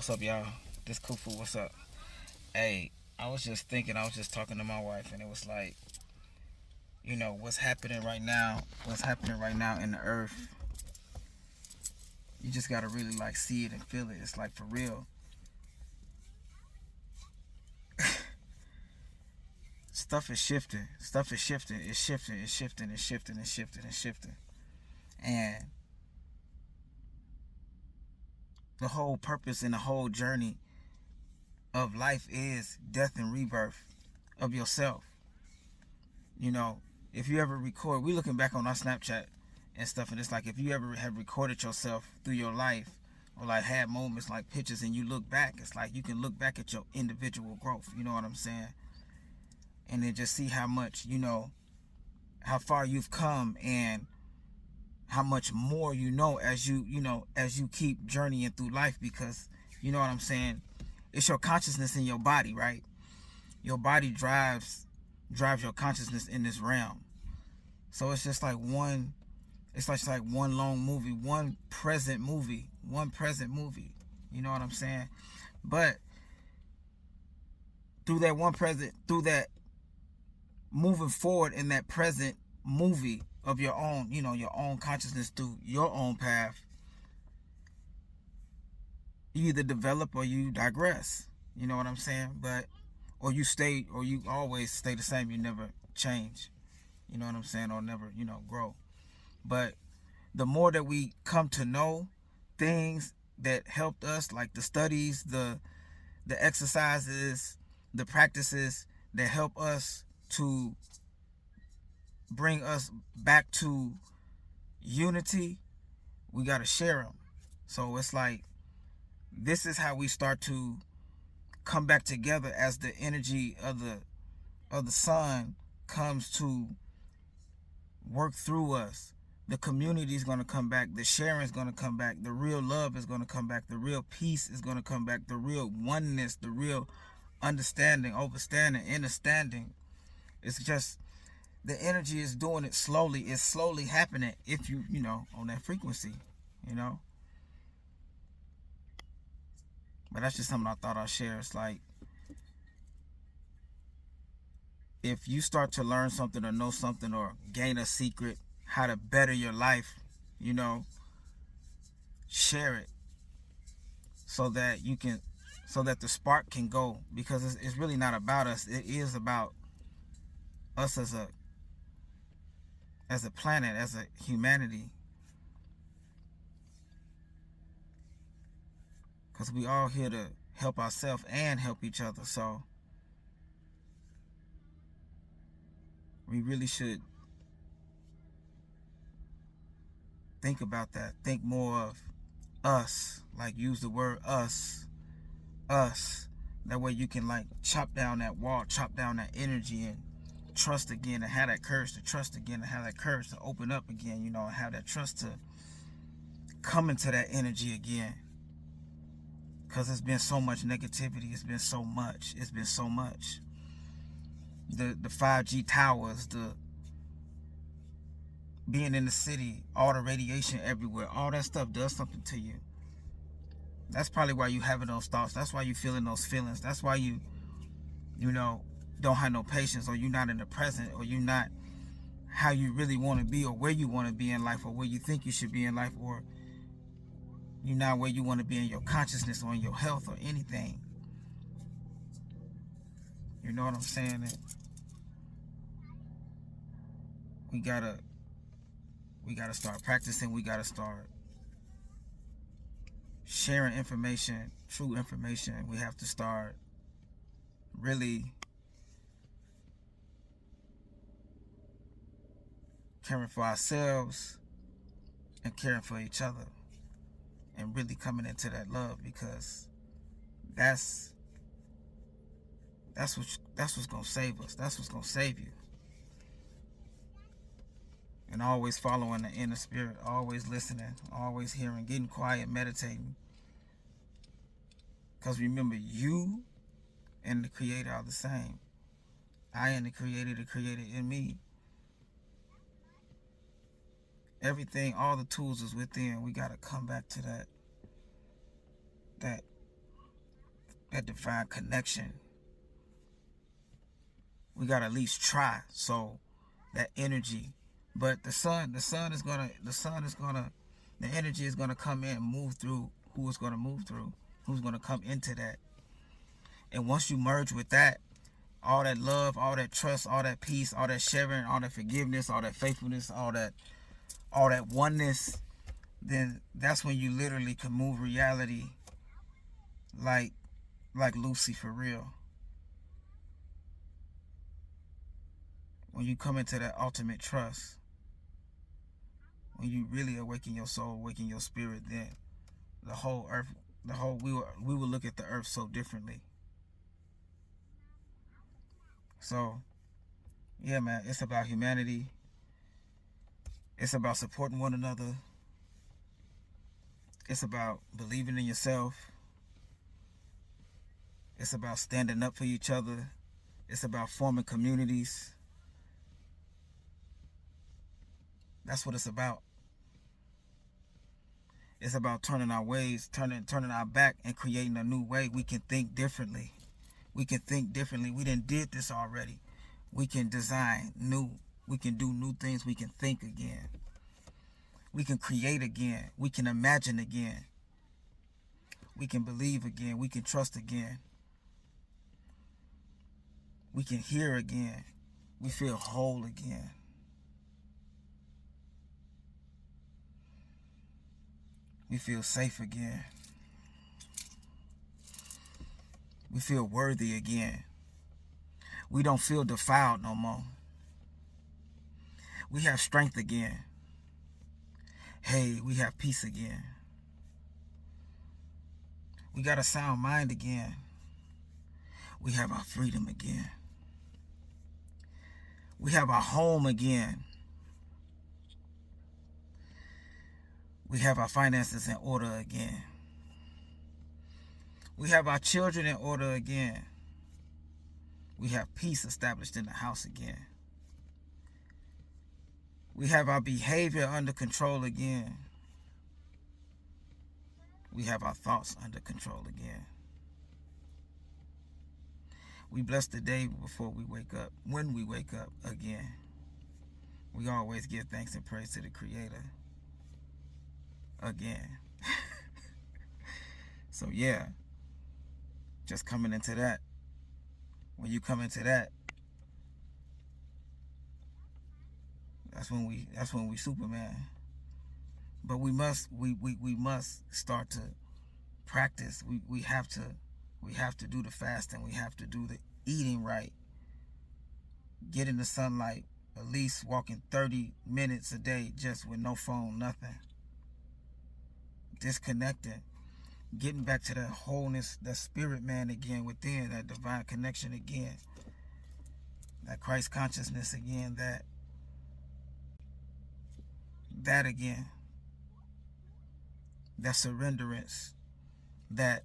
What's up, y'all? This Kufu, what's up? Hey, I was just thinking, I was just talking to my wife, and it was like, what's happening right now in the earth, you just gotta really like see it and feel it. It's like for real. Stuff is shifting. Stuff is shifting. It's shifting. It's shifting. It's shifting. It's shifting. It's shifting. And the whole purpose and the whole journey of life is death and rebirth of yourself. You know, if you ever record, we looking back on our Snapchat and stuff, and it's like if you ever have recorded yourself through your life or like had moments like pictures and you look back, it's like you can look back at your individual growth. You know what I'm saying? And then just see how much, how far you've come and how much more as as you keep journeying through life, because you know what I'm saying, it's your consciousness in your body, right? Your body drives your consciousness in this realm. So it's just like like one long movie, one present movie. You know what I'm saying? But through that moving forward in that present movie of your own, your own consciousness through your own path, you either develop or you digress. You know what I'm saying? Or you always stay the same. You never change. You know what I'm saying? Or never, grow. But the more that we come to know things that helped us, like the studies, the exercises, the practices that help us to bring us back to unity, we got to share them. So it's like, this is how we start to come back together as the energy of the sun comes to work through us. The community is going to come back. The sharing is going to come back. The real love is going to come back. The real peace is going to come back. The real oneness, the real understanding, overstanding, understanding. It's just the energy is doing it slowly. It's slowly happening if you, on that frequency, you know. But that's just something I thought I'd share. It's like, if you start to learn something or know something or gain a secret, how to better your life, share it so that the spark can go, because it's really not about us. It is about us as a planet, as a humanity, because we all here to help ourselves and help each other. So we really should think about that. Think more of us, like use the word us. That way you can like chop down that wall, chop down that energy, and trust again, and have that courage to trust again, and have that courage to open up again, and have that trust to come into that energy again. Because it's been so much negativity. It's been so much. The 5G towers, the being in the city, all the radiation everywhere, all that stuff does something to you. That's probably why you having those thoughts. That's why you feeling those feelings. That's why you don't have no patience, or you're not in the present, or you're not how you really want to be, or where you want to be in life, or where you think you should be in life, or you're not where you want to be in your consciousness or in your health or anything. You know what I'm saying? And we gotta start practicing. We gotta start sharing information, true information. We have to start really caring for ourselves and caring for each other, and really coming into that love, because that's what's gonna save us. That's what's gonna save you. And always following the inner spirit, always listening, always hearing, getting quiet, meditating. Because remember, you and the Creator are the same. I and the Creator in me. Everything, all the tools is within. We gotta come back to that that divine connection. We gotta at least try. So that energy, but the energy is gonna come in and move through who it's gonna move through, who's gonna come into that. And once you merge with that, all that love, all that trust, all that peace, all that sharing, all that forgiveness, all that faithfulness, all that oneness, then that's when you literally can move reality like Lucy, for real. When you come into that ultimate trust, when you really awaken your soul, awaken your spirit, then the whole earth, we will look at the earth so differently. So yeah, man, it's about humanity. It's about supporting one another. It's about believing in yourself. It's about standing up for each other. It's about forming communities. That's what it's about. It's about turning our ways, turning our back and creating a new way. We can think differently. We can think differently. We done did this already. We can design new. We can do new things. We can think again. We can create again. We can imagine again. We can believe again. We can trust again. We can hear again. We feel whole again. We feel safe again. We feel worthy again. We don't feel defiled no more. We have strength again. Hey, we have peace again. We got a sound mind again. We have our freedom again. We have our home again. We have our finances in order again. We have our children in order again. We have peace established in the house again. We have our behavior under control again. We have our thoughts under control again. We bless the day before we wake up. When we wake up again, we always give thanks and praise to the Creator again. So yeah, just coming into that. When you come into that, that's when we Superman. But we must start to practice. We have to do the fasting. We have to do the eating right. Get in the sunlight, at least walking 30 minutes a day just with no phone, nothing. Disconnecting. Getting back to that wholeness, that spirit man again within, that divine connection again. That Christ consciousness again, that again. That surrenderance. That,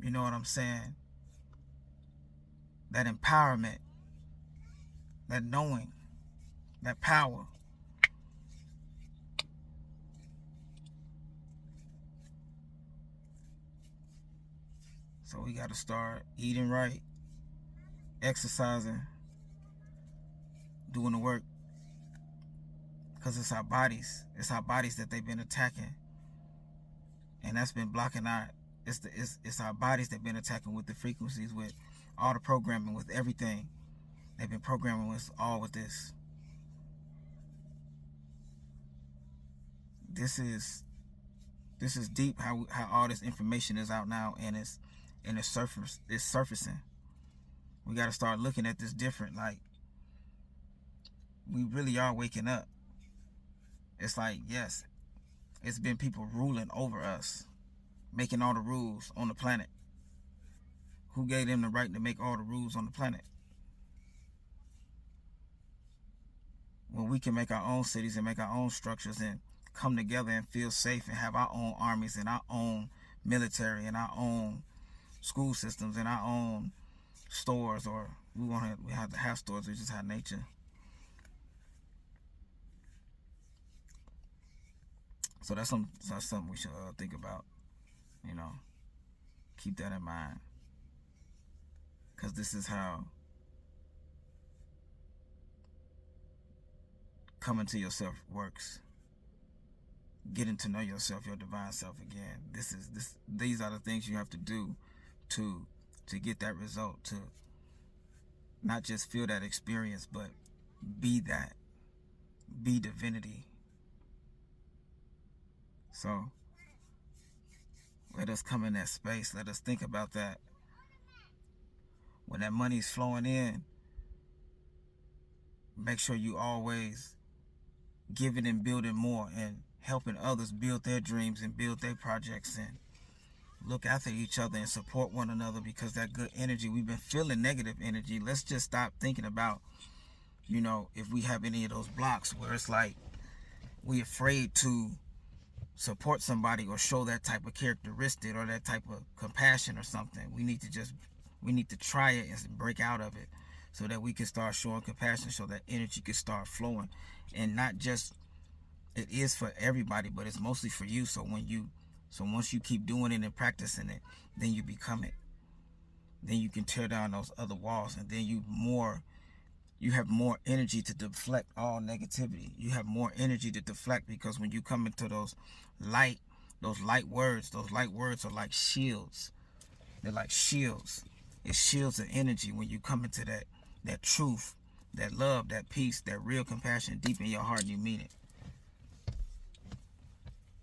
you know what I'm saying? That empowerment. That knowing. That power. So we got to start eating right, exercising, doing the work. Because it's our bodies. It's our bodies that they've been attacking. And that's been blocking it's our bodies that have been attacking with the frequencies, with all the programming, with everything. They've been programming us all with this. This is deep how all this information is out now, and it's surfacing. We got to start looking at this different. Like, we really are waking up. It's like, yes, it's been people ruling over us, making all the rules on the planet. Who gave them the right to make all the rules on the planet? When we can make our own cities and make our own structures and come together and feel safe and have our own armies and our own military and our own school systems and our own stores, or we have to have stores, we just have nature. So that's something we should think about, Keep that in mind. Because this is how coming to yourself works. Getting to know yourself, your divine self again. These are the things you have to do to get that result, to not just feel that experience, but be that. Be divinity. So let us come in that space. Let us think about that. When that money's flowing in, make sure you always giving and building more and helping others build their dreams and build their projects and look after each other and support one another, because that good energy, we've been feeling negative energy. Let's just stop thinking about, if we have any of those blocks where it's like we're afraid to support somebody or show that type of characteristic or that type of compassion or something. We need to try it and break out of it so that we can start showing compassion, so that energy can start flowing. And not just, it is for everybody, but it's mostly for you. So once you keep doing it and practicing it, then you become it. Then you can tear down those other walls, and then you have more energy to deflect all negativity. You have more energy to deflect, because when you come into those light words are like shields. They're like shields. It shields the energy when you come into that truth, that love, that peace, that real compassion deep in your heart, and you mean it.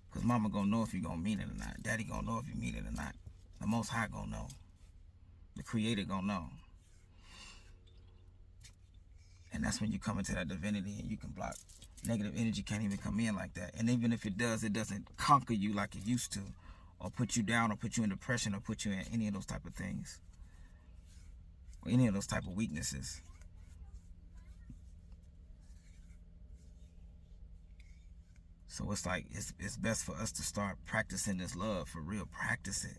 Because mama gonna know if you gonna mean it or not. Daddy gonna know if you mean it or not. The Most High gonna know. The Creator gonna know. And that's when you come into that divinity, and you can block. Negative energy can't even come in like that. And even if it does, it doesn't conquer you like it used to, or put you down, or put you in depression, or put you in any of those type of things, or any of those type of weaknesses. So it's like, it's best for us to start practicing this love for real. Practice it.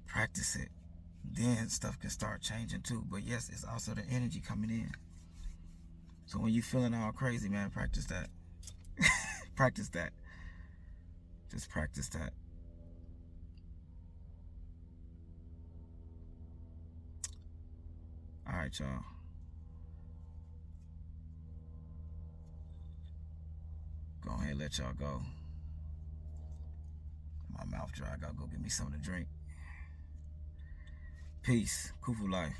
Practice it. Then stuff can start changing too. But yes, it's also the energy coming in. So when you feeling all crazy, man, practice that. Practice that. Just practice that. All right, y'all. Go ahead and let y'all go. My mouth dry. I gotta go get me something to drink. Peace. Kufu life.